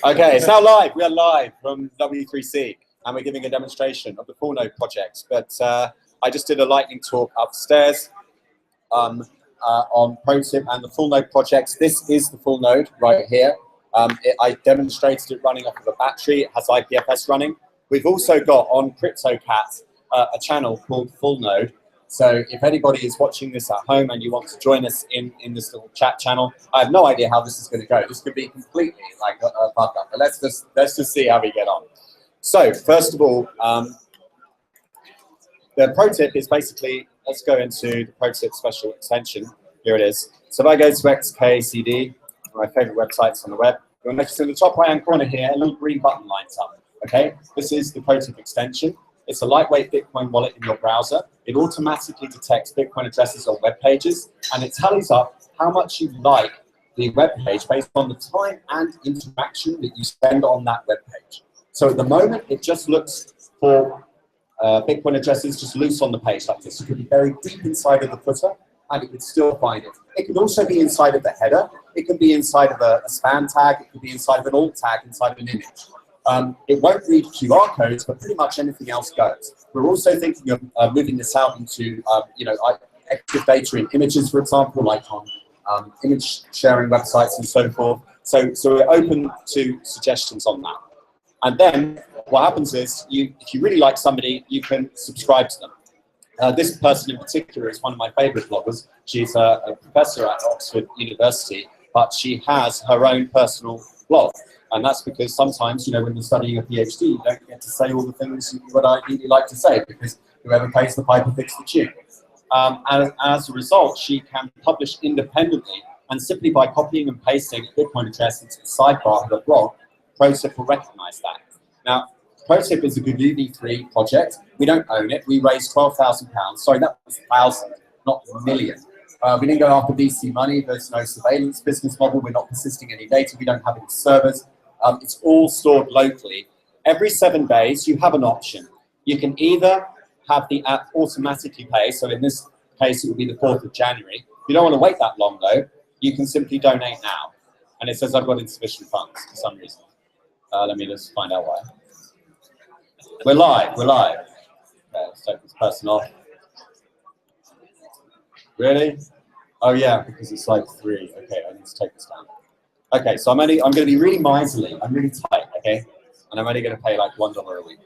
Okay, it's now live. We are live from W3C, and we're giving a demonstration of the Fullnode project. But I just did a lightning talk upstairs on ProTip and the Fullnode projects. This is the Fullnode right here. I demonstrated it running off of a battery. It has IPFS running. We've also got on CryptoCat a channel called Fullnode. So if anybody is watching this at home and you want to join us in this little chat channel, I have no idea how this is going to go. This could be completely like a bug up, but let's just see how we get on. So first of all, the pro tip is basically, let's go into the pro tip special extension. Here it is. So if I go to XKCD, my favorite websites on the web, you'll notice in the top right hand corner here, a little green button lights up. Okay, this is the pro tip extension. It's a lightweight Bitcoin wallet in your browser. It automatically detects Bitcoin addresses on web pages, and it tallies up how much you like the web page based on the time and interaction that you spend on that web page. So at the moment, it just looks for Bitcoin addresses just loose on the page like this. It could be buried deep inside of the footer, and it could still find it. It could also be inside of the header. It could be inside of a spam tag. It could be inside of an alt tag, inside of an image. It won't read QR codes, but pretty much anything else goes. We're also thinking of moving this out into, active data in images, for example, like on image sharing websites and so forth. So we're open to suggestions on that. And then what happens is, if you really like somebody, you can subscribe to them. This person in particular is one of my favorite bloggers. She's a professor at Oxford University, but she has her own personal blog. And that's because sometimes, when you're studying a PhD, you don't get to say all the things you would ideally like to say, because whoever pays the piper picks the tune. And as a result, she can publish independently, and simply by copying and pasting a Bitcoin address into the sidebar of the blog, ProTip will recognize that. Now, ProTip is a Galoobi 3 project. We don't own it. We raised £12,000. Sorry, that was 1,000, not million. We didn't go after VC money. There's no surveillance business model. We're not persisting any data. We don't have any servers. It's all stored locally. Every 7 days, you have an option. You can either have the app automatically pay. So in this case, it would be the 4th of January. If you don't want to wait that long, though, you can simply donate now. And it says I've got insufficient funds for some reason. Let me just find out why. We're live. We're live. Okay, let's take this person off. Really? Oh yeah, because it's like 3. Okay, I need to take this down. Okay, so I'm going to be really miserly. I'm really tight. Okay, and I'm only going to pay like $1 a week.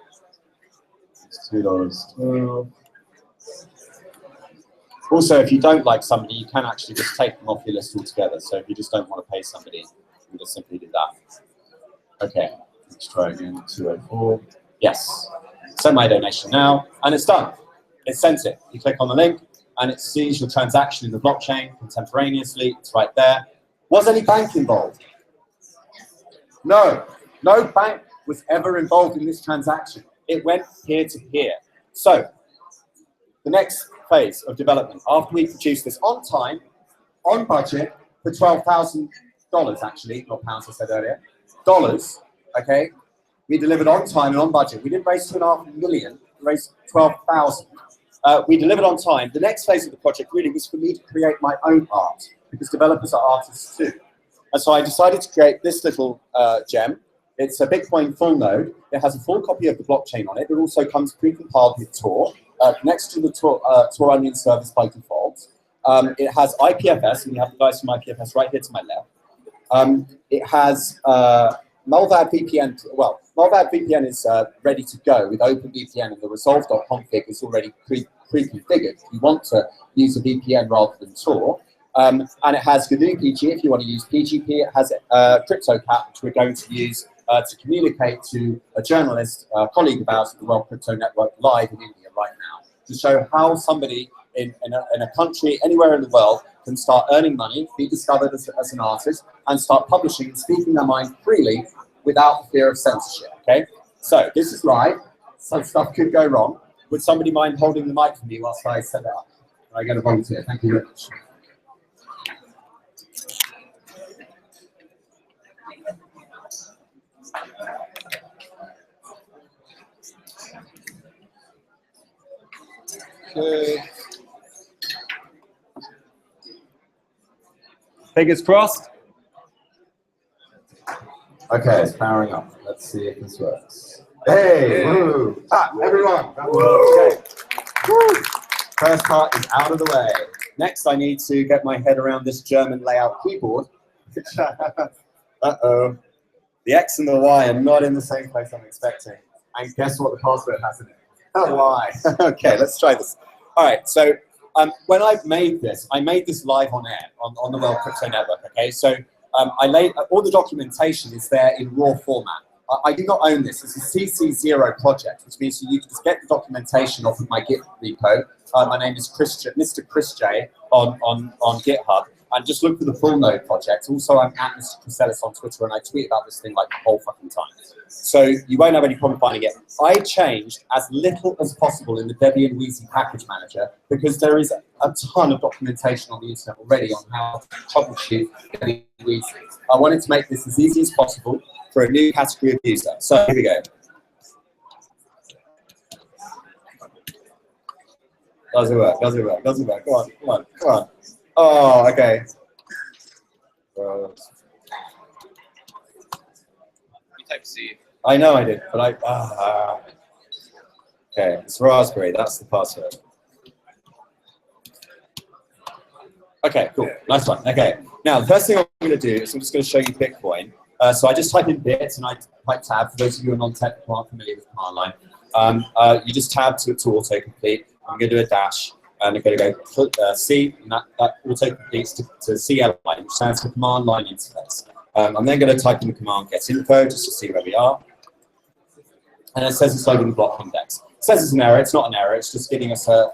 It's $2. Also, if you don't like somebody, you can actually just take them off your list altogether. So if you just don't want to pay somebody, you can just simply do that. Okay, let's try again. 204. Yes. Send my donation now, and it's done. It sent it. You click on the link, and it sees your transaction in the blockchain contemporaneously. It's right there. Was any bank involved? No. No bank was ever involved in this transaction. It went peer-to-peer. So the next phase of development, after we produce this on time, on budget, for $12,000, actually, not pounds, I said earlier, dollars, okay? We delivered on time and on budget. We didn't raise $2.5 million, we raised 12,000. We delivered on time. The next phase of the project really was for me to create my own art, because developers are artists too. And so I decided to create this little gem. It's a Bitcoin full node. It has a full copy of the blockchain on it. It also comes pre-compiled with Tor, connects to the Tor Onion service by default. It has IPFS, and we have the guys from IPFS right here to my left. It has Malvad VPN. Well, Malvad VPN is ready to go with OpenVPN, and the resolve.config is already pre-configured. If you want to use a VPN rather than Tor. And it has GNU PG if you want to use PGP. It has CryptoCat, which we're going to use to communicate to a journalist, colleague of ours at the World Crypto Network live in India right now, to show how somebody in a country anywhere in the world can start earning money, be discovered as an artist, and start publishing and speaking their mind freely without the fear of censorship. Okay, so this is live. Some stuff could go wrong. Would somebody mind holding the mic for me whilst I set it up? I get a volunteer. Thank you very much. Good. Fingers crossed. Okay, it's powering up. Let's see if this works. Hey, woo! Everyone! Okay. Woo. First part is out of the way. Next, I need to get my head around this German layout keyboard. Uh-oh. The X and the Y are not in the same place I'm expecting. And guess what the password has in it? Oh, Y. Okay, let's try this. All right, so when I made this live on air on the World Crypto Network, okay? So I laid, all the documentation is there in raw format. I do not own this. It's a CC0 project, which means you can just get the documentation off of my Git repo. My name is Mr. Chris J on GitHub. And just look for the Fullnode project. Also, I'm at Mr. Chrysalis on Twitter, and I tweet about this thing like the whole fucking time. So you won't have any problem finding it. I changed as little as possible in the Debian Wheezy package manager because there is a ton of documentation on the internet already on how to troubleshoot Debian Wheezy. I wanted to make this as easy as possible for a new category of user. So here we go. Does it work? Does it work? Does it work? Come on, come on, come on. Oh, okay. You type C. I know I did, but okay, it's raspberry. That's the password. Okay, cool. Nice one. Okay. Now, the first thing I'm going to do is I'm just going to show you Bitcoin. So I just type in bit and I type tab. For those of you who are non-technical, aren't familiar with command line. You just tab to autocomplete. I'm going to do a dash. And I'm going to go C, and that auto-completes to CLI, which stands for Command Line Interface. I'm then going to type in the command get info just to see where we are. And it says it's loading the block index. It says it's an error. It's not an error. It's just giving us an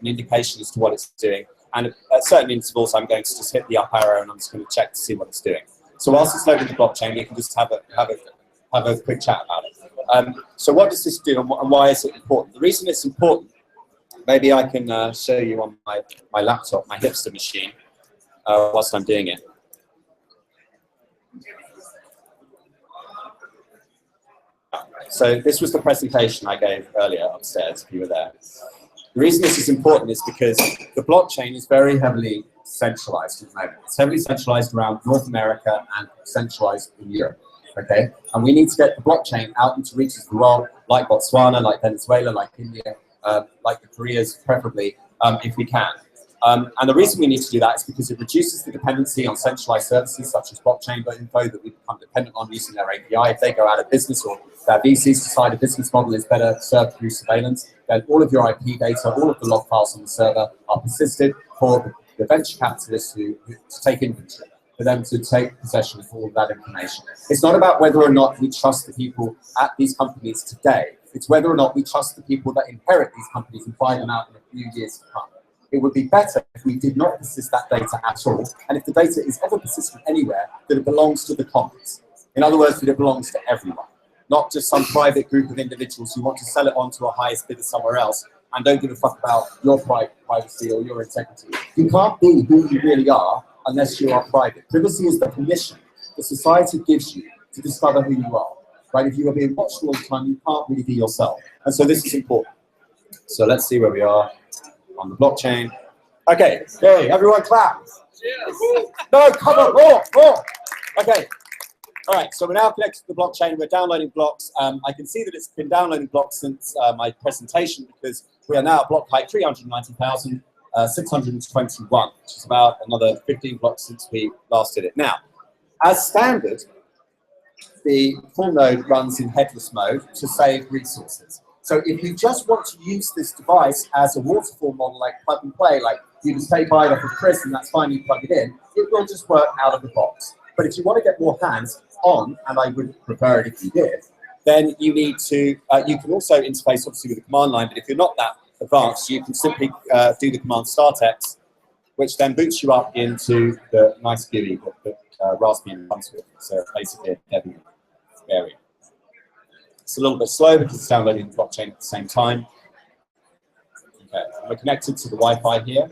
indication as to what it's doing. And at certain intervals, I'm going to just hit the up arrow, and I'm just going to check to see what it's doing. So whilst it's loading the blockchain, you can just have a quick chat about it. So what does this do, and why is it important? The reason it's important, maybe I can show you on my laptop, my hipster machine, whilst I'm doing it. So this was the presentation I gave earlier upstairs, if you were there. The reason this is important is because the blockchain is very heavily centralized at the moment. It's heavily centralized around North America and centralized in Europe, okay? And we need to get the blockchain out into reaches of the world, like Botswana, like Venezuela, like India, like the Koreas, preferably, if we can. And the reason we need to do that is because it reduces the dependency on centralized services such as blockchain info that we become dependent on using their API. If they go out of business or their VCs decide a business model is better served through surveillance, then all of your IP data, all of the log files on the server are persisted for the venture capitalists to take inventory, for them to take possession of all of that information. It's not about whether or not we trust the people at these companies today. It's whether or not we trust the people that inherit these companies and buy them out in a few years to come. It would be better if we did not persist that data at all, and if the data is ever persistent anywhere, that it belongs to the commons. In other words, that it belongs to everyone, not just some private group of individuals who want to sell it on to a highest bidder somewhere else and don't give a fuck about your privacy or your integrity. You can't be who you really are unless you are private. Privacy is the permission that society gives you to discover who you are. Right? If you are being watched all the time, you can't really be yourself. And so this is important. So let's see where we are on the blockchain. Okay, hey, everyone clap. Cheers. No, come on, more. Okay. All right, so we're now connected to the blockchain. We're downloading blocks. I can see that it's been downloading blocks since my presentation because we are now at block height 390,621, which is about another 15 blocks since we last did it. Now, as standard, the full node runs in headless mode to save resources. So if you just want to use this device as a waterfall model, like plug and play, like you just take it off of Chris and that's fine, you plug it in, it will just work out of the box. But if you want to get more hands on, and I would prefer it if you did, then you need to, you can also interface obviously with the command line, but if you're not that advanced, you can simply do the command startx, which then boots you up into the nice GUI that Raspbian comes with. So basically a Debian variant. It's a little bit slow because it's downloading the blockchain at the same time. Okay, we're connected to the Wi-Fi here.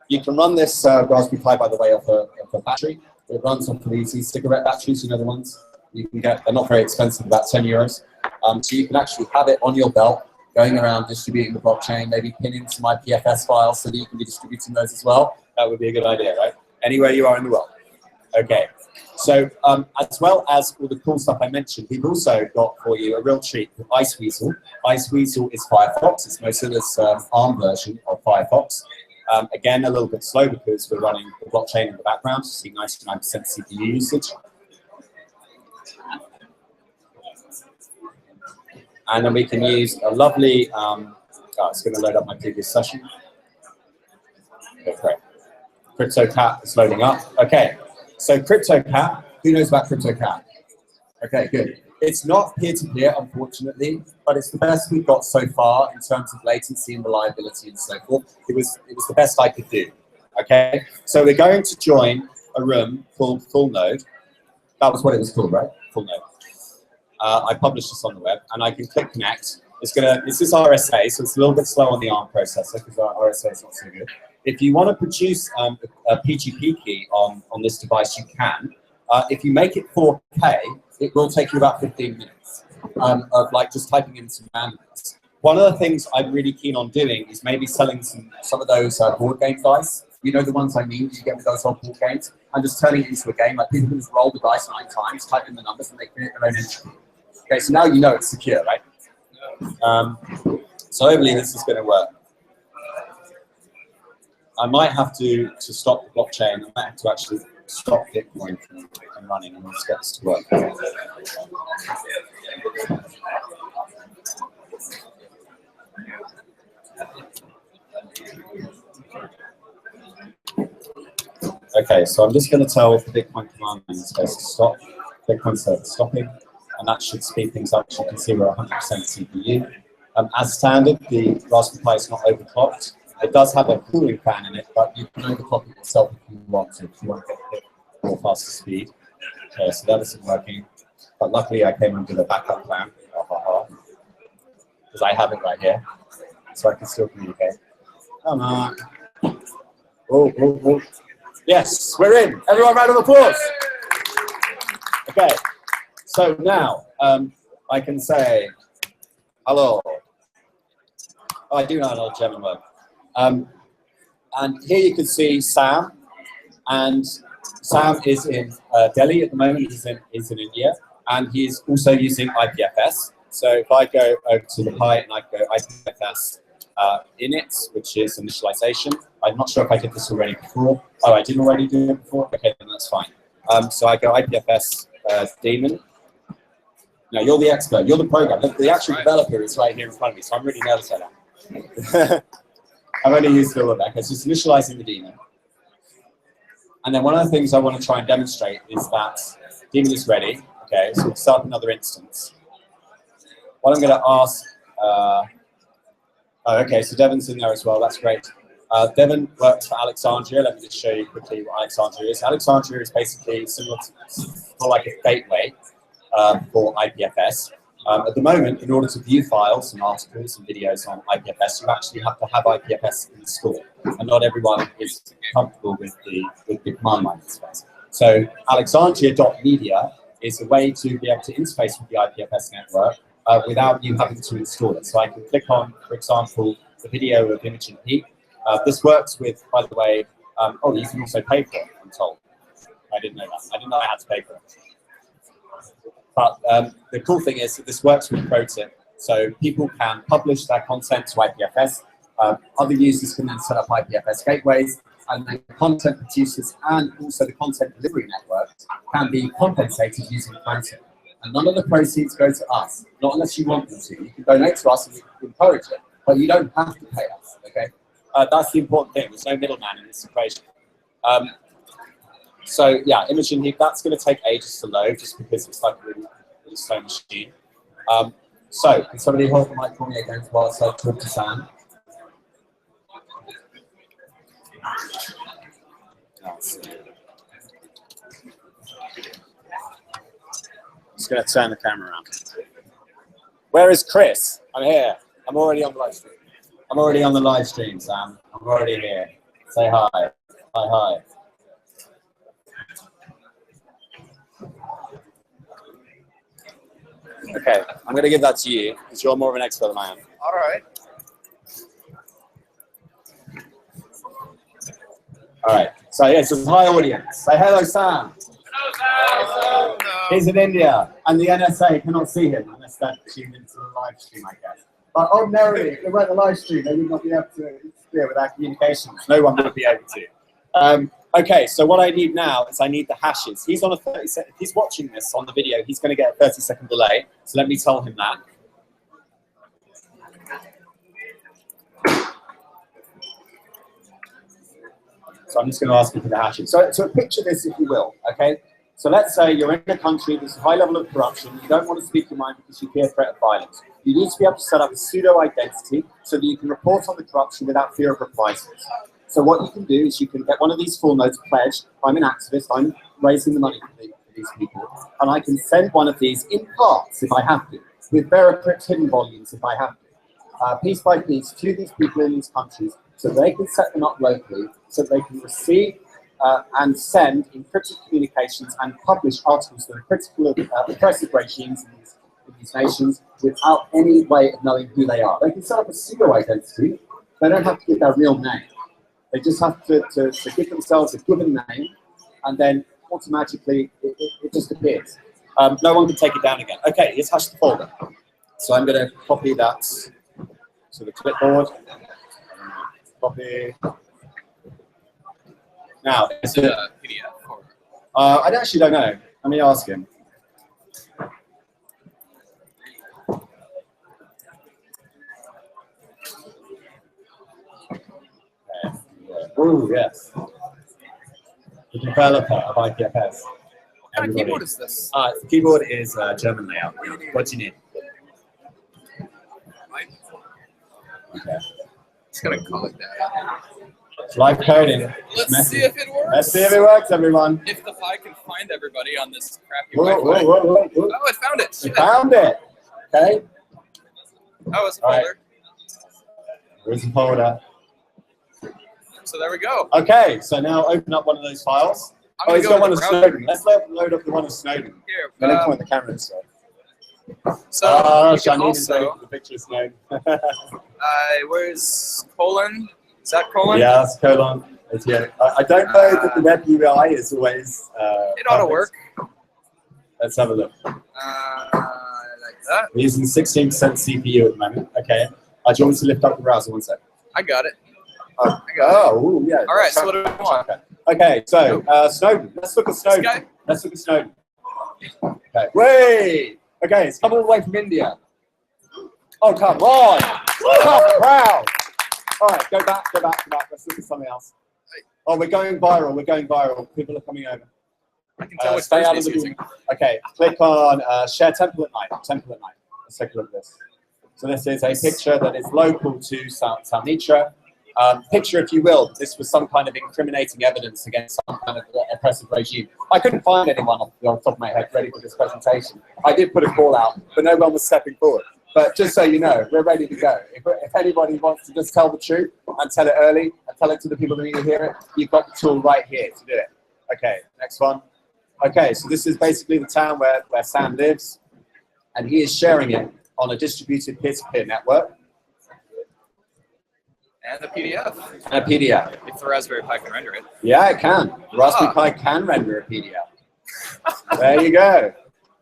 You can run this Raspberry Pi, by the way, off a battery. It runs off of these e-cigarette batteries, you know the ones you can get. They're not very expensive, about 10 euros. So you can actually have it on your belt, going around distributing the blockchain, maybe pinning some IPFS files so that you can be distributing those as well. That would be a good idea, right? Anywhere you are in the world. Okay, So as well as all the cool stuff I mentioned, we've also got for you a real treat with Iceweasel. Iceweasel is Firefox. It's Mozilla's ARM version of Firefox. Again, a little bit slow because we're running the blockchain in the background to see 99% CPU usage. And then we can use a lovely, it's going to load up my previous session. Okay, great. CryptoCat is loading up. Okay, so CryptoCat, who knows about CryptoCat? Okay, good. It's not peer-to-peer, unfortunately, but it's the best we've got so far in terms of latency and reliability and so forth. It was the best I could do. Okay, so we're going to join a room called Fullnode. That was what it was called, right? Fullnode. I published this on the web, and I can click connect. This is RSA, so it's a little bit slow on the ARM processor because our RSA is not so good. If you want to produce a PGP key on this device, you can. If you make it 4K, it will take you about 15 minutes of like just typing in some randomness. One of the things I'm really keen on doing is maybe selling some of those board game dice. You know the ones I mean, you get with those old board games, and just turning it into a game. Like people can just roll the dice 9 times, type in the numbers, and they create their own entry. Okay, so now you know it's secure, right? So hopefully this is going to work. I might have to stop the blockchain. I might have to actually stop Bitcoin from running, and let's get this to work. Okay, so I'm just going to tell the Bitcoin command interface to stop. Bitcoin says stopping, and that should speed things up. As you can see, we're 100% CPU. As standard, the Raspberry Pi is not overclocked. It does have a cooling fan in it, but you can overclock it yourself if you want to, if you want to get a bit more faster speed. Okay, so that isn't working. But luckily, I came up with a backup plan, because I have it right here, so I can still communicate. Come on. Oh, oh, oh. Yes, we're in. Everyone, round of applause. Okay, so now I can say hello. Oh, I do know another German word. And here you can see Sam, and Sam is in Delhi at the moment. He's in India, and he's also using IPFS. So if I go over to the Pi and I go IPFS init, which is initialization. I'm not sure if I did this already before. Oh, I didn't already do it before? Okay, then that's fine. So I go IPFS daemon. Now, you're the expert. You're the programmer. Look, the actual developer is right here in front of me, so I'm really nervous about that. I've only used it all back. It's just initializing the daemon. And then one of the things I want to try and demonstrate is that daemon is ready. Okay, so we'll start another instance. What I'm going to ask... oh, okay, so Devon's in there as well. That's great. Devon works for Alexandria. Let me just show you quickly what Alexandria is. Alexandria is basically similar to like a gateway for IPFS. At the moment, in order to view files and articles and videos on IPFS, you actually have to have IPFS installed, and not everyone is comfortable with the command line interface. So Alexandria.media is a way to be able to interface with the IPFS network without you having to install it. So I can click on, for example, the video of Imogen Heap. This works with, by the way, oh, you can also pay for it, I'm told. I didn't know that. I didn't know I had to pay for it. But the cool thing is that this works with ProTip. So people can publish their content to IPFS. Other users can then set up IPFS gateways, and then content producers and also the content delivery networks can be compensated using ProTip. And none of the proceeds go to us, not unless you want them to. You can donate to us and we can encourage it, but you don't have to pay us, okay? That's the important thing. There's no middleman in this equation. So yeah, Imogen Heap, that's going to take ages to load just because it's like a really, really slow machine. So can somebody hold the mic for me again while I talk to Sam? Just going to turn the camera around. Where is Chris? I'm here. I'm already on the live stream. I'm already on the live stream, Sam. I'm already here. Say hi. Hi, hi. Okay, I'm going to give that to you because you're more of an expert than I am. All right. All right. So yes, it's hi audience. Say hello, Sam. Hello, Sam. He's in India, and the NSA cannot see him unless they're tuned into the live stream, I guess. But ordinarily, if they weren't the live stream, they would not be able to interfere with our communications. No one would be able to. Okay, so what I need now is I need the hashes. He's on a 30-second. If he's watching this on the video, he's going to get a 30-second delay. So let me tell him that. So I'm just going to ask you for the hashes. So picture this, if you will, okay? So let's say you're in a country, there's a high level of corruption, you don't want to speak your mind because you fear threat of violence. You need to be able to set up a pseudo-identity so that you can report on the corruption without fear of reprisals. So what you can do is you can get one of these full nodes pledged. I'm an activist, I'm raising the money for these people, and I can send one of these in parts, if I have to, with Veracrypt hidden volumes, if I have to, piece by piece, to these people in these countries, so they can set them up locally, so they can receive and send encrypted communications and publish articles that are critical of oppressive regimes in these nations without any way of knowing who they are. They can set up a pseudo-identity. They don't have to give their real name. They just have to give themselves a given name, and then automatically it just appears. No one can take it down again. Okay, let's hash the folder. So I'm going to copy that to the clipboard. Copy. Now, is it a PDF? Or? I actually don't know. Let me ask him. Oh, yes. The developer of IPFS. What kind of keyboard is this? The keyboard is German layout. What do you need? Okay. Just gonna call it that. Live coding. Let's see if it works. Let's see if it works, everyone. If I can find everybody on this crappy Wi-Fi. Whoa. Oh, I found it. You found it. Okay. Oh, it's a folder. Right. There's a folder. So there we go. Okay, so now open up one of those files. Oh, he's got one of Snowden. Let's load up the one of Snowden. Here. Let me point the camera this way. So you can also the picture of Snowden. Where's colon? Is that colon? Yeah, that's colon. Yeah. I don't know that the web UI is always. It ought to work. Let's have a look. Like that. We're using 16% CPU at the moment. Okay. Do you want me to lift up the browser? One sec. I got it. Oh, yeah. All right. So what do we want? Okay. So Snowden. Let's look at Snowden. Let's look at Snowden. Okay. Wait. Okay. It's come all the way from India. Oh, come on. Tough crowd. All right, go back. Let's look at something else. Oh, we're going viral. People are coming over. I can tell which stay out he's using. Okay, click on share template night. Let's take a look at this. So this is a picture that is local to Salnitra. Picture, if you will, this was some kind of incriminating evidence against some kind of oppressive regime. I couldn't find anyone off the top of my head ready for this presentation. I did put a call out, but no one was stepping forward. But just so you know, we're ready to go. If anybody wants to just tell the truth and tell it early and tell it to the people that need to hear it, you've got the tool right here to do it. Okay, next one. Okay, so this is basically the town where Sam lives, and he is sharing it on a distributed peer-to-peer network. And a PDF. A PDF. If the Raspberry Pi can render it. Yeah, it can. Raspberry Pi can render a PDF. There you go.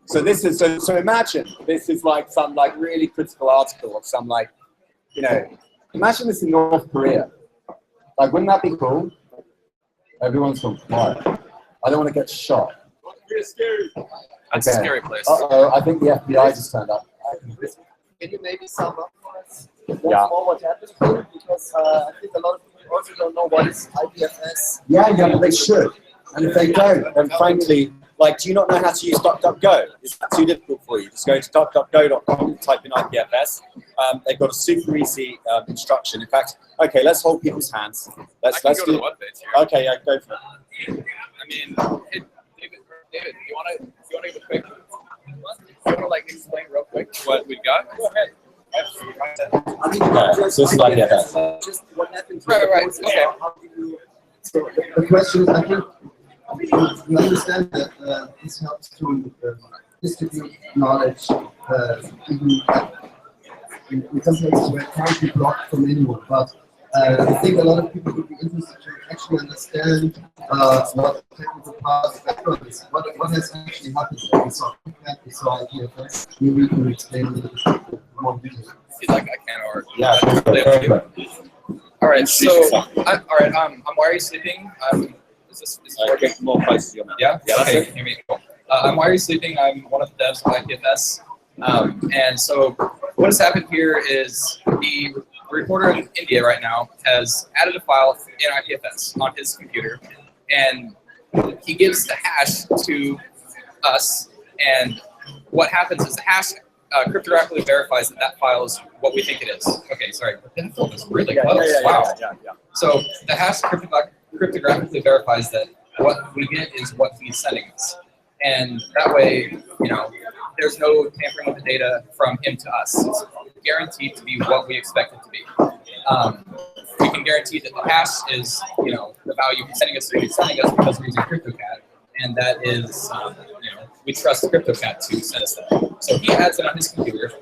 So this is so imagine this is like some really critical article of some imagine this in North Korea. Like, wouldn't that be cool? Everyone's gone quiet. I don't want to get shot. It's scary. That's a scary place. I think the FBI just turned up. Can you maybe sum up for us Yeah. more what happened here? Because I think a lot of people also don't know what is IPFS. Yeah, but they should. And if they don't, then frankly, do you not know how to use DuckDuckGo? Is that too difficult for you? Just go to duckduckgo.com, type in IPFS. They've got a super easy instruction. In fact, okay, let's hold people's hands. Let's go to the webpage here. Okay, yeah, go for it. I mean, hey, David, you want to give a quick? You want to explain real quick what we've got? Go ahead. Okay, so this is IPFS. Just what happened. Right. Okay. So the question is, I think you understand that this helps to distribute knowledge even in some places where it can't be blocked from anyone. But I think a lot of people would be interested to actually understand what the technical part of background is. What has actually happened there? We saw FreeCAD, we saw IPFS. Maybe you can explain a little bit more detail. Like I can or Yeah. All right. So I'm Why Are You Sleeping? Is this working? More places. Yeah. Yeah. Okay. Hear me. Cool. I'm Why Are You Sleeping? I'm one of the devs of IPFS. And so what has happened here is the reporter in India right now has added a file in IPFS on his computer, and he gives the hash to us, and what happens is the hash cryptographically verifies that that file is what we think it is. Okay, sorry, the headphone is really close. Wow. Yeah. So the hash cryptographically verifies that what we get is what he's sending us. And that way, there's no tampering with the data from him to us. It's guaranteed to be what we expect it to be. We can guarantee that the hash is, the value he's sending us because we're using CryptoCat. And that is, we trust CryptoCat to send us that. So he adds it on his computer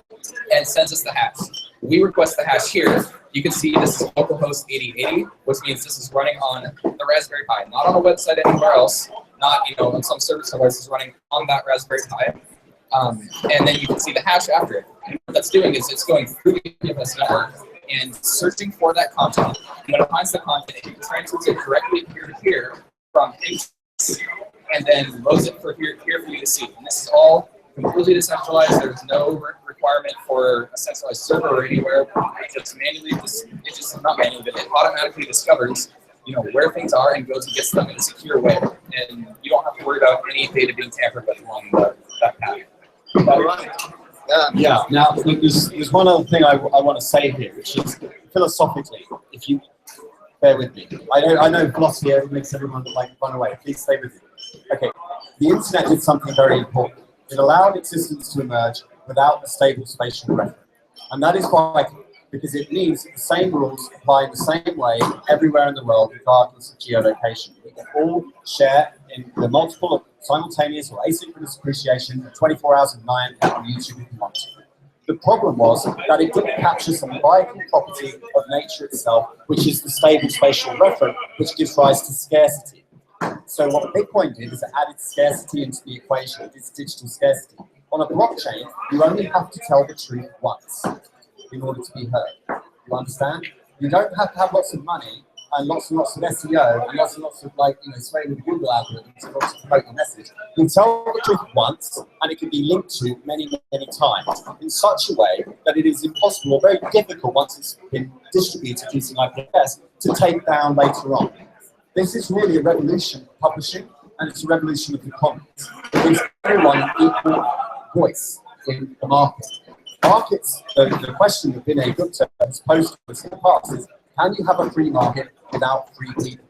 and sends us the hash. We request the hash here. You can see this is localhost 8080, which means this is running on the Raspberry Pi, not on a website anywhere else, not on some server somewhere. This is running on that Raspberry Pi. And then you can see the hash after it. And what that's doing is it's going through the IPFS network and searching for that content. And when it finds the content, it transfers it directly here to here from and then loads it for here for you to see. And this is all completely decentralized. There's no requirement for a centralized server or anywhere. It just not manually, but it automatically discovers, where things are and goes and gets them in a secure way. And you don't have to worry about any data being tampered with along that path. Is that right? Yeah. Now, there's one other thing I want to say here, which is philosophically, if you bear with me. I know philosophy makes everyone run away. Please stay with me. Okay. The internet did something very important. It allowed existence to emerge without a stable spatial reference. And that is why, because it means the same rules apply in the same way everywhere in the world, regardless of geolocation. We can all share in the multiple of simultaneous or asynchronous appreciation at 24 hours of 9 on YouTube if you want to. The problem was that it didn't capture some vital property of nature itself, which is the stable spatial reference, which gives rise to scarcity. So what Bitcoin did is it added scarcity into the equation. It is digital scarcity. On a blockchain, you only have to tell the truth once in order to be heard. You understand? You don't have to have lots of money and lots of SEO and lots of swaying with Google algorithms in order to promote your message. You can tell the truth once, and it can be linked to many, many times in such a way that it is impossible or very difficult once it's been distributed using IPFS to take down later on. This is really a revolution of publishing, and it's a revolution of the commons. It gives everyone an equal voice in the market. Markets, the question that Vinay Gupta has posed to us in the past is, can you have a free market without free people?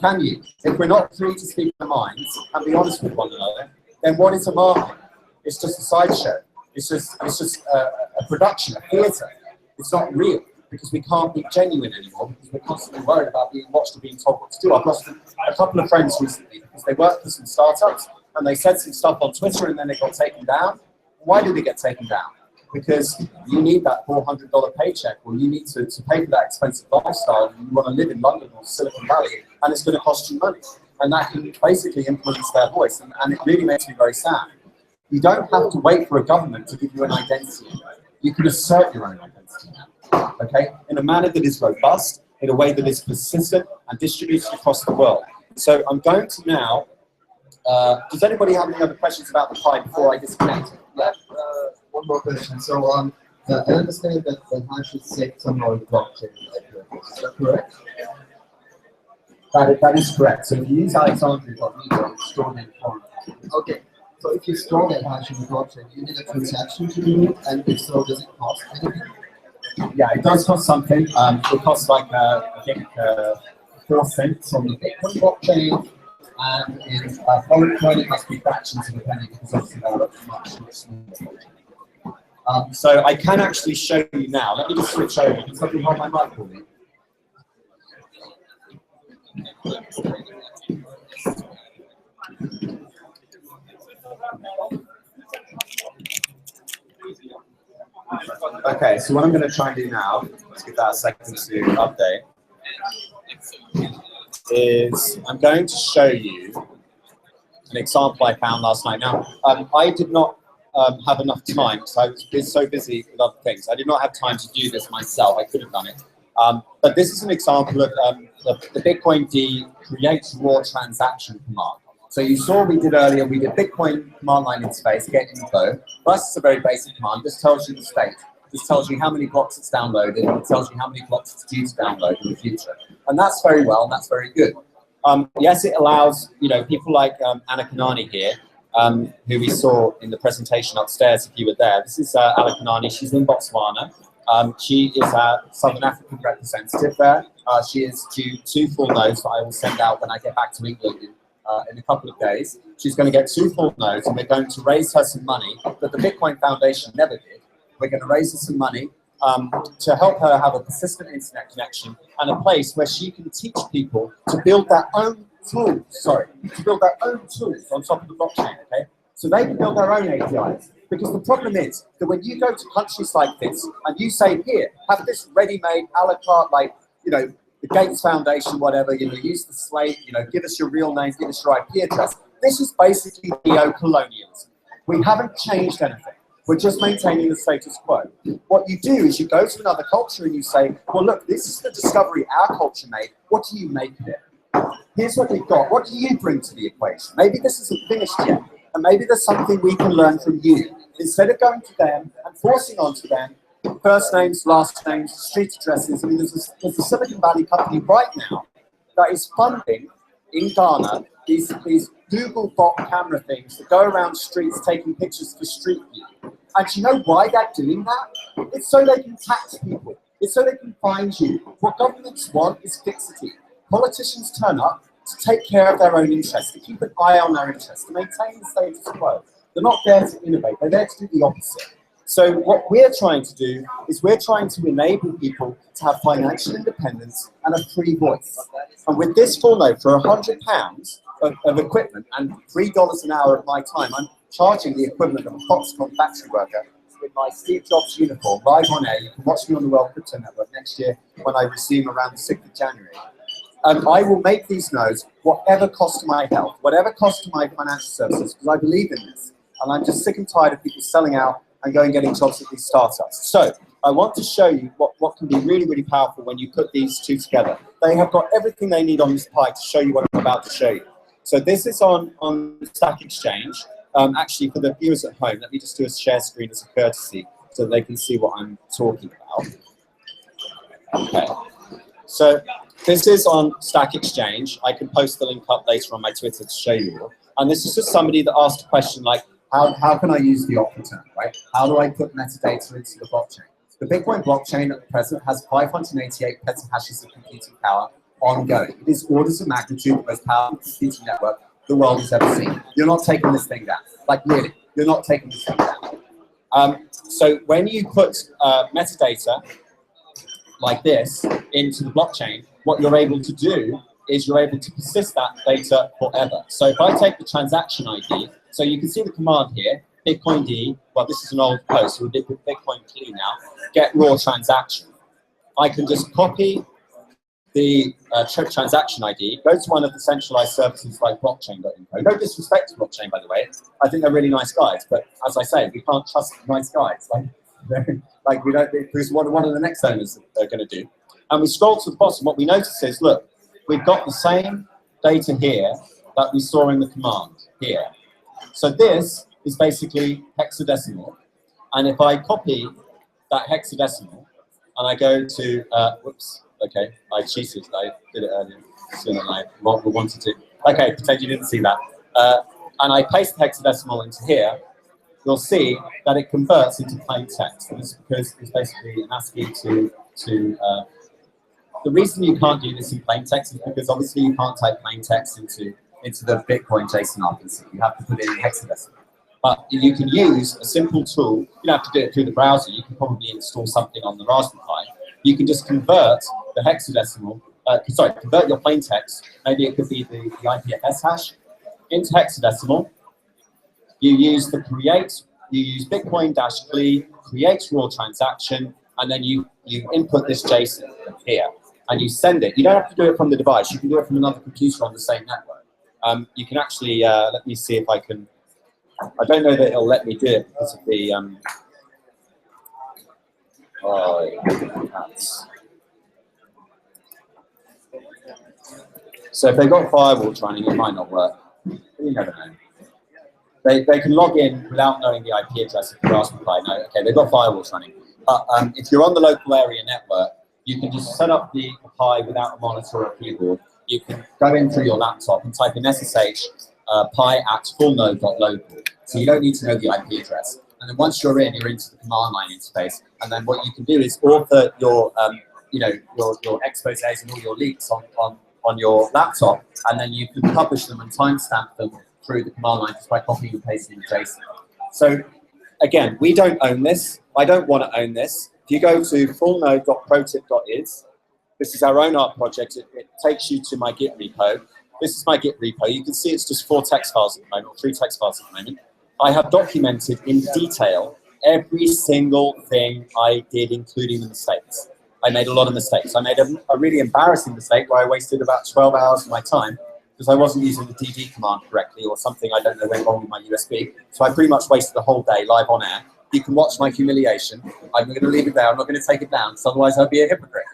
Can you? If we're not free to speak our minds and be honest with one another, then what is a market? It's just a sideshow. It's just a production, a theatre. It's not real, because we can't be genuine anymore, because we're constantly worried about being watched or being told what to do. I've lost a couple of friends recently because they worked for some startups and they said some stuff on Twitter and then it got taken down. Why did it get taken down? Because you need that $400 paycheck, or you need to pay for that expensive lifestyle, and you want to live in London or Silicon Valley, and it's going to cost you money. And that can basically influence their voice, and it really makes me very sad. You don't have to wait for a government to give you an identity. You can assert your own identity now, okay? In a manner that is robust, in a way that is persistent and distributed across the world. So I'm going to now, does anybody have any other questions about the Pi before I disconnect? Yeah, one more question. So I understand that the hash is saved somehow in blockchain. Is that correct? That is correct. So if you use Alexandria.meter, it's stored in foreign. Okay. So if you store that hash in the blockchain, you need a transaction to do it, and if so, does it cost anything? Yeah, it does cost something. It costs I think 4 cents on the Bitcoin blockchain. And in foreign coin, it must be fractions of a penny, because obviously they're much smaller. So I can actually show you now. Let me just switch over. Can somebody hold my mic for me? Okay, so what I'm going to try and do now let's give that a second to update, is I'm going to show you an example I found last night. Now, I did not have enough time because I was so busy with other things. I did not have time to do this myself. I could have done it. But this is an example of the Bitcoin D create raw transaction command. So you saw we did earlier, we did Bitcoin command line interface, get info. Plus, it's a very basic command. This tells you the state. This tells you how many blocks it's downloaded, and it tells you how many blocks it's due to download in the future. And that's very well, and that's very good. Yes, it allows, people like Anna Kanani here, who we saw in the presentation upstairs if you were there. This is Anna Kanani. She's in Botswana. She is a Southern African representative there. She is due 2 full nodes that I will send out when I get back to England in a couple of days. She's going to get 2 full nodes, and we're going to raise her some money that the Bitcoin Foundation never did. We're going to raise her some money to help her have a persistent internet connection and a place where she can teach people to build their own tools, on top of the blockchain, okay? So they can build their own APIs. Because the problem is that when you go to countries like this and you say, here, have this ready-made a la carte, like, the Gates Foundation, whatever, use the slate, give us your real name, give us your IP address. This is basically neo-colonialism. We haven't changed anything. We're just maintaining the status quo. What you do is you go to another culture and you say, well, look, this is the discovery our culture made. What do you make of it? Here's what we've got. What do you bring to the equation? Maybe this isn't finished yet, and maybe there's something we can learn from you. Instead of going to them and forcing onto them first names, last names, street addresses. I mean, there's a Silicon Valley company right now that is funding in Ghana these Google bot camera things that go around streets taking pictures for street view. And do you know why they're doing that? It's so they can tax people. It's so they can find you. What governments want is fixity. Politicians turn up to take care of their own interests, to keep an eye on their interests, to maintain the status quo. They're not there to innovate. They're there to do the opposite. So what we're trying to do is we're trying to enable people to have financial independence and a free voice. And with this full node for £100 of equipment and $3 an hour of my time, I'm charging the equivalent of a Foxconn factory worker with my Steve Jobs uniform live on air. You can watch me on the World Crypto Network next year when I resume around the 6th of January. I will make these nodes whatever cost to my health, whatever cost to my financial services, because I believe in this. And I'm just sick and tired of people selling out and going getting jobs at these startups. So I want to show you what can be really, really powerful when you put these two together. They have got everything they need on this pie to show you what I'm about to show you. So this is on Stack Exchange. Actually, for the viewers at home, let me just do a share screen as a courtesy so that they can see what I'm talking about. Okay. So this is on Stack Exchange. I can post the link up later on my Twitter to show you all. And this is just somebody that asked a question like, how can I use the Operaterm, right? How do I put metadata into the blockchain? The Bitcoin blockchain at the present has 588 petahashes of computing power ongoing. It is orders of magnitude the most powerful computing network the world has ever seen. You're not taking this thing down. Like, really, you're not taking this thing down. So when you put metadata like this into the blockchain, what you're able to do is you're able to persist that data forever. So if I take the transaction ID, so you can see the command here, Bitcoin D, well, this is an old post, so we did with Bitcoin Q now, get raw transaction. I can just copy the transaction ID, go to one of the centralized services like blockchain.info. No disrespect to blockchain, by the way. I think they're really nice guys, but as I say, we can't trust nice guys. Like we don't, because what are the next owners are going to do? And we scroll to the bottom, what we notice is, look, we've got the same data here that we saw in the command here. So this is basically hexadecimal. And if I copy that hexadecimal and I go to, whoops, okay, I cheated, I did it earlier, sooner than I wanted to. Okay, pretend you didn't see that. And I paste the hexadecimal into here, you'll see that it converts into plain text. And this is because it's basically an ASCII to the reason you can't do this in plain text is because obviously you can't type plain text into the Bitcoin JSON RPC. You have to put it in hexadecimal. But you can use a simple tool. You don't have to do it through the browser. You can probably install something on the Raspberry Pi. You can just convert the hexadecimal, convert your plain text. Maybe it could be the IPFS hash into hexadecimal. You use the create, you use Bitcoin-CLI, create raw transaction, and then you you input this JSON here, and you send it. You don't have to do it from the device. You can do it from another computer on the same network. You can actually, let me see if I can, I don't know that it'll let me do it because of the, so if they've got firewalls running, it might not work. You never know. They can log in without knowing the IP address of the Raspberry Pi. No, okay, they've got firewalls running. But if you're on the local area network, you can just set up the Pi without a monitor or a keyboard. You can go in through your laptop and type in SSH pi at fullnode.local. So you don't need to know the IP address. And then once you're into the command line interface. And then what you can do is author your, your exposés and all your leaks on your laptop, and then you can publish them and timestamp them through the command line just by copying and pasting the JSON. So again, we don't own this. I don't want to own this. If you go to fullnode.protip.is, this is our own art project. It takes you to my Git repo. This is my Git repo. You can see it's just 4 text files at the moment, or 3 text files at the moment. I have documented in detail every single thing I did, including the mistakes. I made a lot of mistakes. I made a really embarrassing mistake where I wasted about 12 hours of my time because I wasn't using the DD command correctly, or something I don't know went wrong with my USB. So I pretty much wasted the whole day live on air. You can watch my humiliation. I'm going to leave it there. I'm not going to take it down, because otherwise I'd be a hypocrite.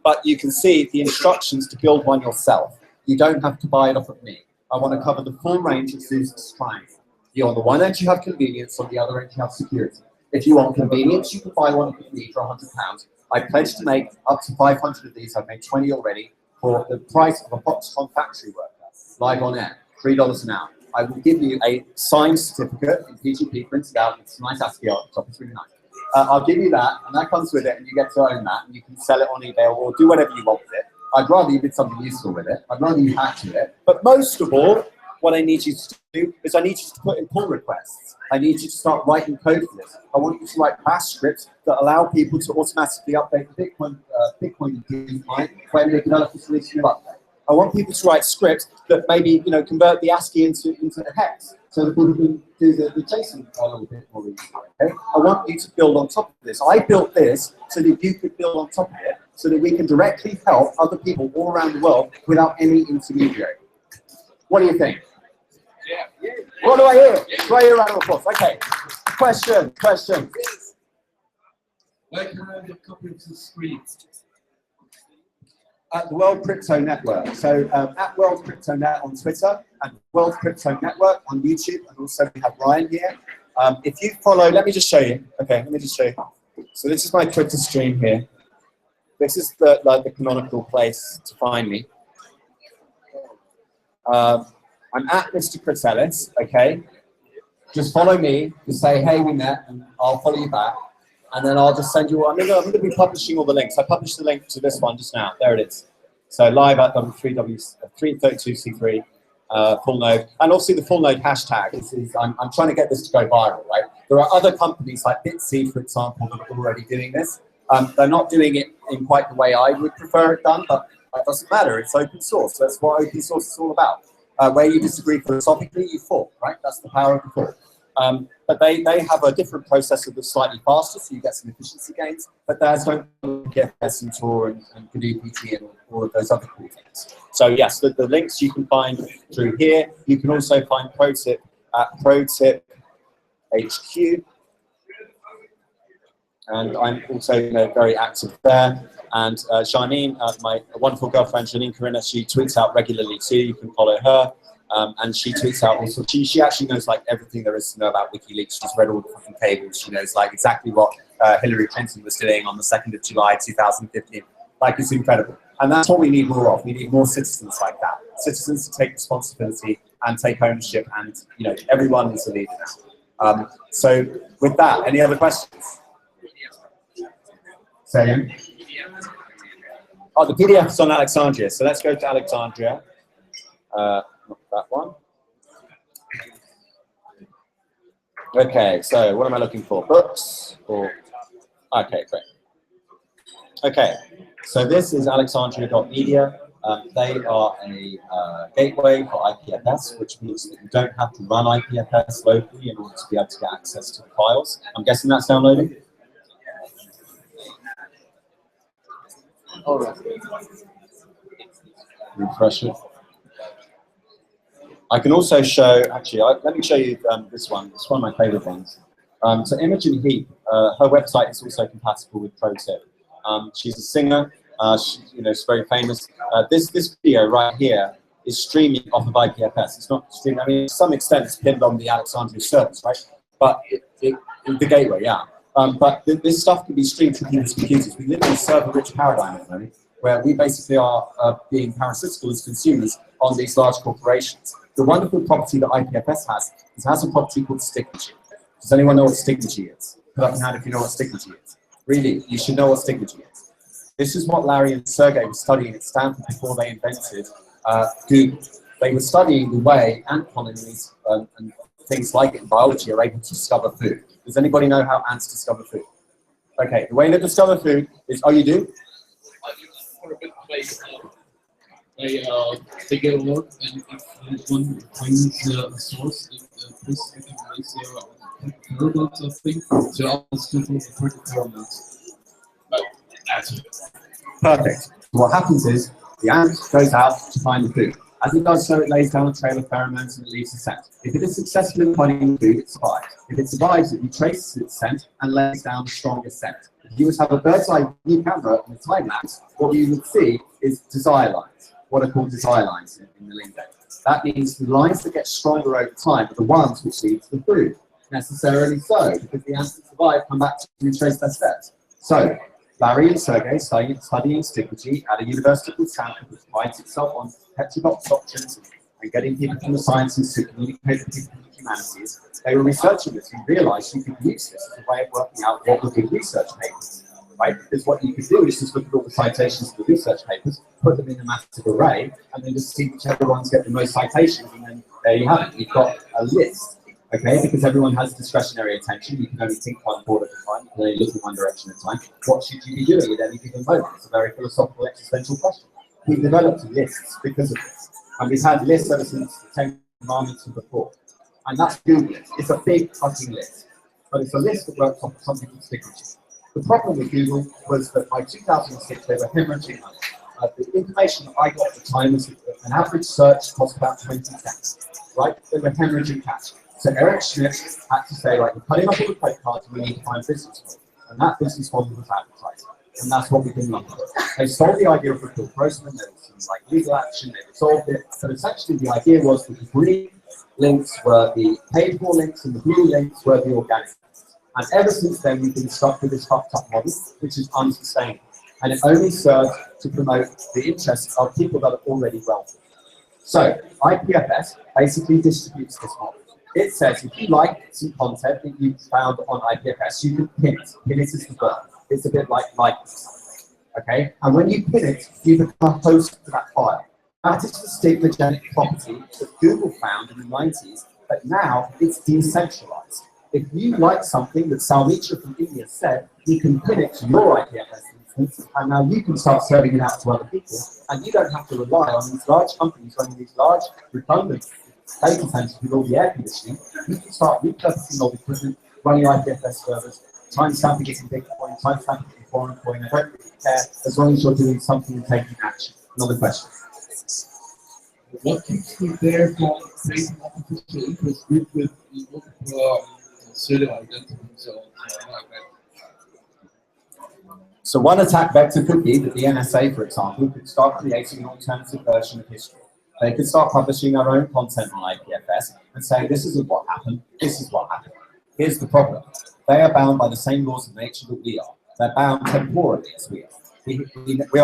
But you can see the instructions to build one yourself. You don't have to buy it off of me. I want to cover the full range of Susan's strengths. On the one end, you have convenience. On the other end, you have security. If you want convenience, you can buy one of me for £100. I pledge to make up to 500 of these. I've made 20 already for the price of a Foxconn factory worker, live on air, $3 an hour. I will give you a signed certificate in PGP printed out. It's nice ASCII art, it's really nice. I'll give you that, and that comes with it, and you get to own that, and you can sell it on eBay or do whatever you want with it. I'd rather you did something useful with it. I'd rather you hacked with it. But most of all, what I need you to do is I need you to put in pull requests. I need you to start writing code for this. I want you to write bash scripts that allow people to automatically update the Bitcoin client when the developers release a new update. I want people to write scripts that maybe convert the ASCII into the hex, so that people can do the JSON a little bit more easily. Okay? I want you to build on top of this. I built this so that you could build on top of it, so that we can directly help other people all around the world without any intermediary. What do you think? Yeah. What do I hear? Do I hear a round of applause? Okay. Question. Where can I have a copy of the screen? At the World Crypto Network. So at World Crypto Net on Twitter, and World Crypto Network on YouTube, and also we have Ryan here. If you follow, let me just show you. Okay, let me just show you. So this is my Twitter stream here. This is the canonical place to find me. I'm at Mr. Critellis, okay? Just follow me, just say, hey, we met, and I'll follow you back. And then I'll just send you, I'm going to be publishing all the links. I published the link to this one just now. There it is. So live at W332C3, Fullnode. And also the Fullnode hashtag. I'm trying to get this to go viral, right? There are other companies like Bitseed, for example, that are already doing this. They're not doing it in quite the way I would prefer it done, but it doesn't matter. It's open source. That's what open source is all about. Where you disagree philosophically, you fork, right? That's the power of the fork. But they have a different processor that's slightly faster, so you get some efficiency gains. But theirs don't get IPFS and Tor and GNU PT and all of those other cool things. So yes, the links you can find through here. You can also find ProTip at ProTip HQ. And I'm also very active there. And Janine, my wonderful girlfriend, Janine Carina, she tweets out regularly too. You can follow her. And she tweets out also. She actually knows like everything there is to know about WikiLeaks. She's read all the fucking cables. She knows like exactly what Hillary Clinton was doing on the 2nd of July, 2015. Like, it's incredible. And that's what we need more of. We need more citizens like that. Citizens to take responsibility and take ownership, and everyone is a leader now. So with that, any other questions? Say again. Oh, the PDF is on Alexandria. So let's go to Alexandria. Not that one. Okay, so what am I looking for? Books or? Okay, great. Okay, so this is alexandria.media. They are a gateway for IPFS, which means that you don't have to run IPFS locally in order to be able to get access to the files. I'm guessing that's downloading? All right. Refresh it. I can also show, actually, let me show you this one. It's one of my favorite ones. So Imogen Heap, her website is also compatible with ProTip. She's a singer, she's very famous. This video right here is streaming off of IPFS. It's not streaming, I mean, to some extent it's pinned on the Alexandria service, right? But the gateway, yeah. But this stuff can be streamed to people's computers. We live in a server-rich paradigm at the moment, where we basically are being parasitical as consumers on these large corporations. The wonderful property that IPFS has is it has a property called stigmagy. Does anyone know what stigmagy is? Put up your hand if you know what stigmagy is. Really, you should know what stigmagy is. This is what Larry and Sergey were studying at Stanford before they invented Google. They were studying the way ant colonies and things like it in biology are able to discover food. Does anybody know how ants discover food? Okay, the way they discover food is, oh, you do? They get a lot, and if one finds a source, if this place paradox of thing, so I'll still follow the perfect paradox. But that's it. Perfect. What happens is the ant goes out to find the food. As it does so, it lays down a trail of pheromones and it leaves a scent. If it is successful in finding the food, it survives. If it survives, it retraces its scent and lays down the strongest scent. If you were to have a bird's eye view camera and a time lapse, what you would see is desire lines, what are called desire lines in the lingo. That means the lines that get stronger over time are the ones which lead to the food. Necessarily so, because the ants that survive come back to retrace their steps. So, Larry and Sergey studying stigmagy at a university called Stanford, which prides itself on heterodox doctrines and getting people from the sciences to communicate with people from the humanities. They were researching this and realized you could use this as a way of working out what were good research papers. Right? Because what you could do is just look at all the citations of the research papers, put them in a massive array, and then just see whichever ones get the most citations, and then there you have it. You've got a list. Okay, because everyone has discretionary attention, you can only think one board at a time, you can only look in one direction at a time. What should you be doing at any given moment? It's a very philosophical, existential question. We've developed lists because of this. And we've had lists ever since the 10 Commandments and before. And that's Google. It's a big fucking list. But it's a list that works off of something called stigmagy. The problem with Google was that by 2006, they were hemorrhaging money. The information that I got at the time was that an average search cost about 20 cents. Right? They were hemorrhaging cash. So Eric Schmidt had to say, right, we're cutting up all the credit cards and we need to find business model. And that business model was advertising. And that's what we've been looking for. They sold the idea of Phil Grossman, there was some legal action, they resolved it. But essentially the idea was that the green links were the paid for links and the blue links were the organic links. And ever since then we've been stuck with this fucked up model, which is unsustainable. And it only serves to promote the interests of people that are already wealthy. So IPFS basically distributes this model. It says if you like some content that you found on IPFS, you can pin it. Pin it is the verb. It's a bit like this. Okay? And when you pin it, you become a host to that file. That is the stigmagenic property that Google found in the 90s, but now it's decentralized. If you like something that Salmitra from India said, you can pin it to your IPFS instance, and now you can start serving it out to other people, and you don't have to rely on these large companies running these large redundant data centers with all the air conditioning. You can start repurposing all the equipment, running IPFS servers, timestamping it in Bitcoin, timestamping it in foreign coin. I don't really care as long as you're doing something and taking action. Another question. What keeps me there from creating artificial interest with multiple pseudo identities or something like that? So one attack vector could be that the NSA, for example, could start creating an alternative version of history. They could start publishing their own content on IPFS and saying, this isn't what happened, this is what happened. Here's the problem. They are bound by the same laws of nature that we are. They're bound temporally as we are. We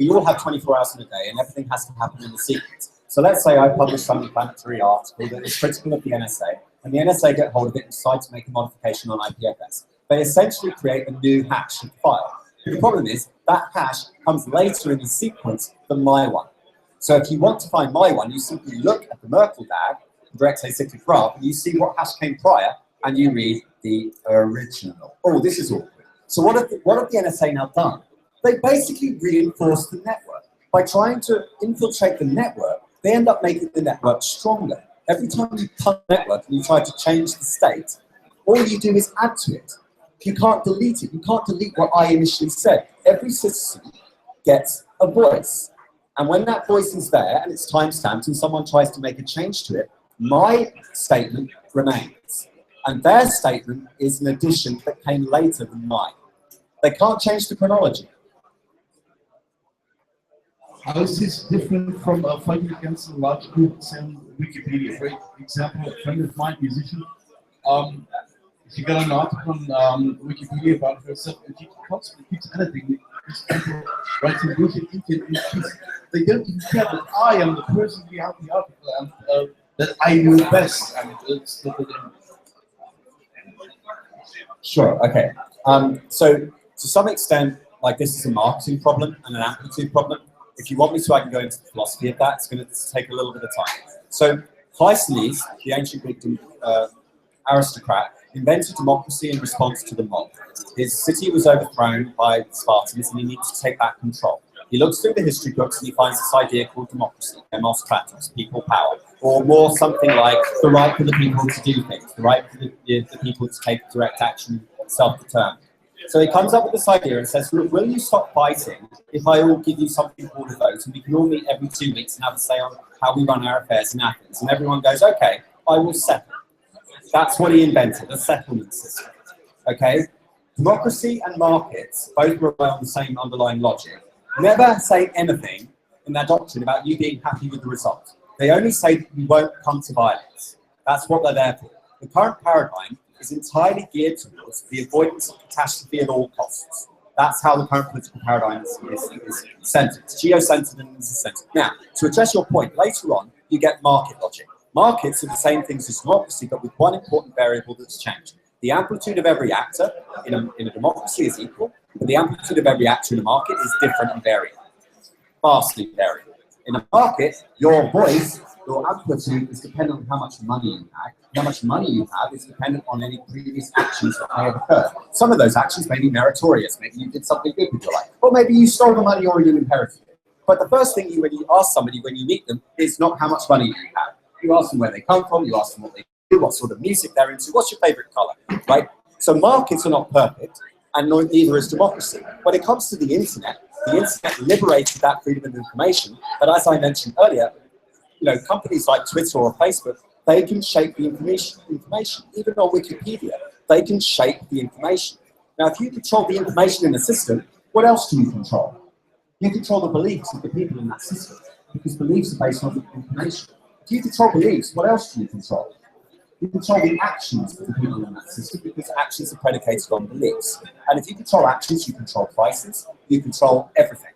all have 24 hours in a day and everything has to happen in a sequence. So let's say I publish some inflammatory article that is critical of the NSA, and the NSA get hold of it and decide to make a modification on IPFS. They essentially create a new hash of the file. The problem is that hash comes later in the sequence than my one. So if you want to find my one, you simply look at the Merkle DAG, direct acyclic graph, and you see what hash came prior, and you read the original. Oh, this is awkward. So what have the NSA now done? They basically reinforce the network. By trying to infiltrate the network, they end up making the network stronger. Every time you cut the network and you try to change the state, all you do is add to it. You can't delete it. You can't delete what I initially said. Every citizen gets a voice. And when that voice is there and it's timestamped and someone tries to make a change to it, my statement remains. And their statement is an addition that came later than mine. They can't change the chronology. How is this different from fighting against a large group and Wikipedia? For example, a friend of mine, musician, she got an article on Wikipedia about herself, and she constantly keeps editing these people writing bullshit into it. They don't even care that I am the person behind the article and that I know best. And it's not Sure, okay. So to some extent, like this is a marketing problem and an amplitude problem. If you want me to, I can go into the philosophy of that. It's going to take a little bit of time. So Cleisthenes, the ancient Greek aristocrat, invented democracy in response to the mob. His city was overthrown by the Spartans and he needed to take back control. He looks through the history books and he finds this idea called democracy, demos kratos, people power, or more something like the right for the people to do things, the right for the people to take direct action, self-determined. So he comes up with this idea and says, look, will you stop fighting if I will give you something called a vote and we can all meet every 2 weeks and have a say on how we run our affairs in Athens? And everyone goes, okay, I will settle. That's what he invented, a settlement system. Okay? Democracy and markets both rely on the same underlying logic. Never say anything in their doctrine about you being happy with the result. They only say that you won't come to violence. That's what they're there for. The current paradigm is entirely geared towards the avoidance of catastrophe at all costs. That's how the current political paradigm is centered. It's geocentered and centered. Now, to address your point, later on, you get market logic. Markets are the same things as democracy, but with one important variable that's changed. The amplitude of every actor in a democracy is equal, but the amplitude of every actor in a market is different and variable, vastly variable. In a market, your voice, your amplitude is dependent on how much money you have. How much money you have is dependent on any previous actions that may have occurred. Some of those actions may be meritorious. Maybe you did something good with your life. Or maybe you stole the money or you inherited it. But the first thing when you ask somebody when you meet them is not how much money you have. You ask them where they come from, you ask them what they do, what sort of music they're into, what's your favorite color, right? So markets are not perfect, and neither is democracy. When it comes to the internet liberated that freedom of information, but as I mentioned earlier, companies like Twitter or Facebook, they can shape the information. Even on Wikipedia, they can shape the information. Now, if you control the information in the system, what else do you control? You control the beliefs of the people in that system, because beliefs are based on information. If you control beliefs, what else do you control? You control the actions of the people in that system, because actions are predicated on beliefs. And if you control actions, you control prices, you control everything.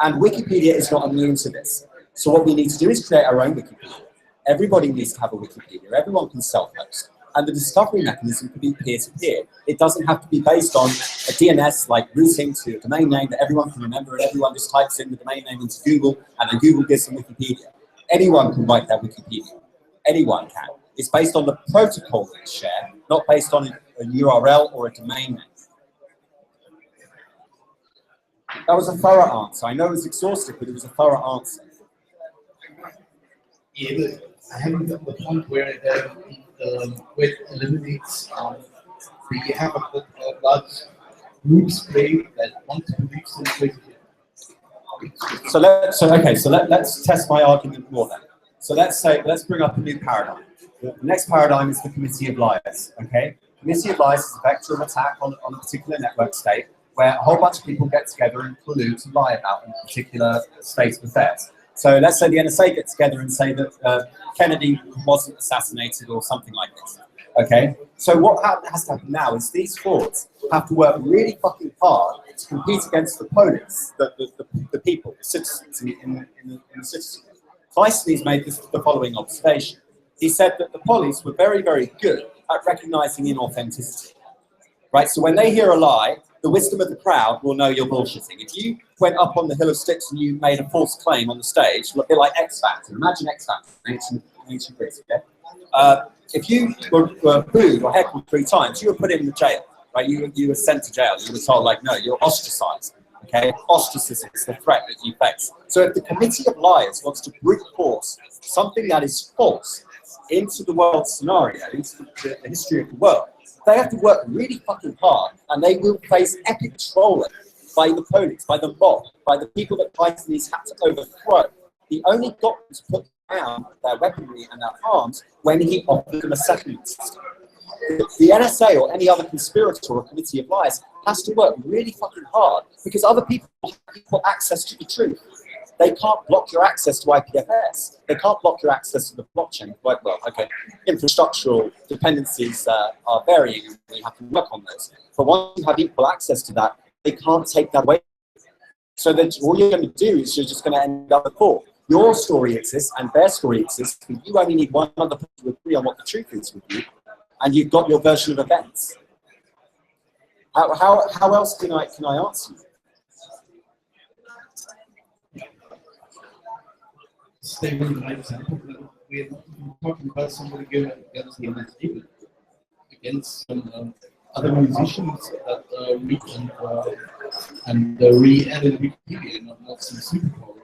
And Wikipedia is not immune to this. So what we need to do is create our own Wikipedia. Everybody needs to have a Wikipedia. Everyone can self-host. And the discovery mechanism can be peer-to-peer. It doesn't have to be based on a DNS like routing to a domain name that everyone can remember and everyone just types in the domain name into Google and then Google gives them Wikipedia. Anyone can write their Wikipedia. Anyone can. It's based on the protocol they share, not based on a URL or a domain name. That was a thorough answer. I know it was exhaustive, but it was a thorough answer. Yeah, but I haven't got the point where it eliminates we have a large group play that want to believe something. Let's test my argument more then. So let's bring up a new paradigm. The next paradigm is the Committee of Liars. Okay, Committee of Liars is a vector of attack on a particular network state where a whole bunch of people get together and collude to lie about a particular state of affairs. So let's say the NSA gets together and say that Kennedy wasn't assassinated or something like this. Okay, so what has to happen now is these frauds have to work really fucking hard to compete against the police, the people, the citizens in the citizenry. Cleisthenes made the following observation. He said that the police were very, very good at recognizing inauthenticity. Right, so when they hear a lie, the wisdom of the crowd will know you're bullshitting. If you went up on the Hill of Sticks and you made a false claim on the stage, a bit like X Factor. Imagine X Factor, ancient Greece, okay? If you were booed or heckled 3 times, you were put in the jail, right? You were sent to jail. You were told, like, no, you're ostracized, okay? Ostracism is the threat that you face. So if the Committee of Liars wants to brute force something that is false into the world scenario, into the history of the world, they have to work really fucking hard, and they will face epic trolling by the police, by the mob, by the people that Pythonese had to overthrow. He only got them to put down their weaponry and their arms when he offered them a settlement system. The NSA or any other conspirator or committee of lies has to work really fucking hard because other people have equal access to the truth. They can't block your access to IPFS. They can't block your access to the blockchain. Well, okay, infrastructural dependencies are varying and we have to work on those. But once you have equal access to that, they can't take that away. So that all you're going to do is you're just going to end up with four. Your story exists and their story exists, but you only need one other person to agree on what the truth is with you, and you've got your version of events. How else can I answer you? Stay with my example. We're talking about somebody going against the NSA, against some other musicians that read and re-edit Wikipedia, not some superpower.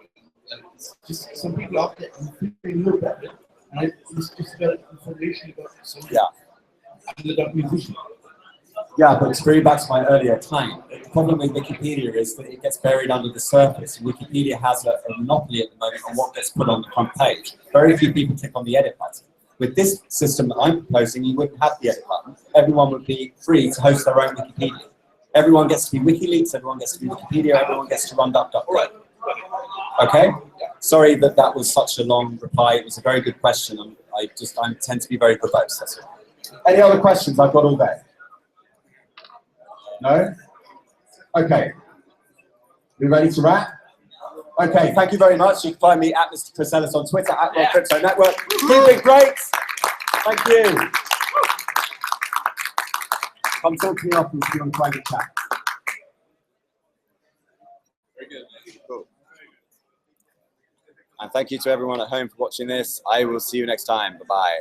And it's just some people out there who think they know better. And it's just about information about some underdog musician. Yeah, but to bring back to my earlier time, the problem with Wikipedia is that it gets buried under the surface. Wikipedia has a monopoly at the moment on what gets put on the front page. Very few people click on the edit button. With this system that I'm proposing, you wouldn't have the edit button. Everyone would be free to host their own Wikipedia. Everyone gets to be WikiLeaks, everyone gets to be Wikipedia, everyone gets to run DuckDuckGo. Okay? Sorry that was such a long reply. It was a very good question. I tend to be very verbose, that's all. Any other questions? I've got all day. No? Okay. We ready to wrap? Okay, thank you very much. You can find me at Mr. Chris Ellis on Twitter, at World Crypto Network. Keep it great. Thank you. Come talk to me after if you want to private chat. Very good. Cool. And thank you to everyone at home for watching this. I will see you next time. Bye-bye.